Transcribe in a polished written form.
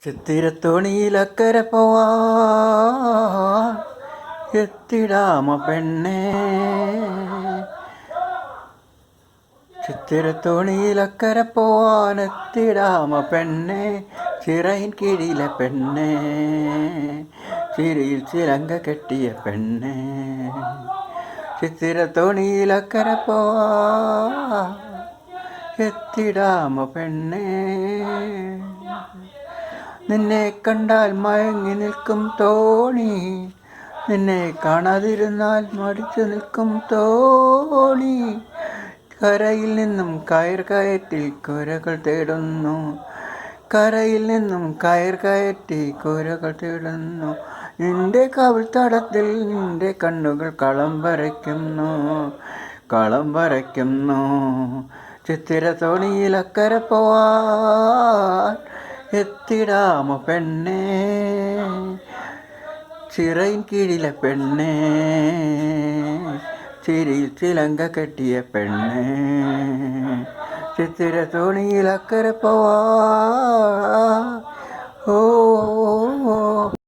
ചിത്തിരത്തോണിയിലക്കരെ പോവാൻ എത്തിടാമ പെണ്ണേ. ചിത്തിരത്തോണിയിലക്കരെ പോവാൻ എത്തിടാമ പെണ്ണേ. ചിറയിൻ കീഴിലെ പെണ്ണേ, ചിരിയിൽ ചിലങ്ക കെട്ടിയ പെണ്ണേ. ചിത്തിരത്തോണിയിലക്കരെ പോവാൻ എത്തിടാമ പെണ്ണേ. നിന്നെ കണ്ടാൽ മയങ്ങി നിൽക്കും തോണി, നിന്നെ കാണാതിരുന്നാൽ മടിച്ചു നിൽക്കും തോണി. കരയിൽ നിന്നും കയർ കയറ്റി കുരകൾ തേടുന്നു, കരയിൽ നിന്നും കയർ കയറ്റി കുരകൾ തേടുന്നു. നിന്റെ കവിൾത്തടത്തിൽ നിന്റെ കണ്ണുകൾ കളം വരയ്ക്കുന്നു, കളം വരയ്ക്കുന്നു. ചിത്തിര തോണിയിൽ അക്കരെ പോവാൻ എത്തിടാമ പെണ്ണേ. ചിറയിൻ കീഴിലെ പെണ്ണേ, ചിരിയിൽ ചിലങ്ക കെട്ടിയ പെണ്ണേ. ചിത്തിര തോണിയിൽ അക്കരെ പോവാ. ഓ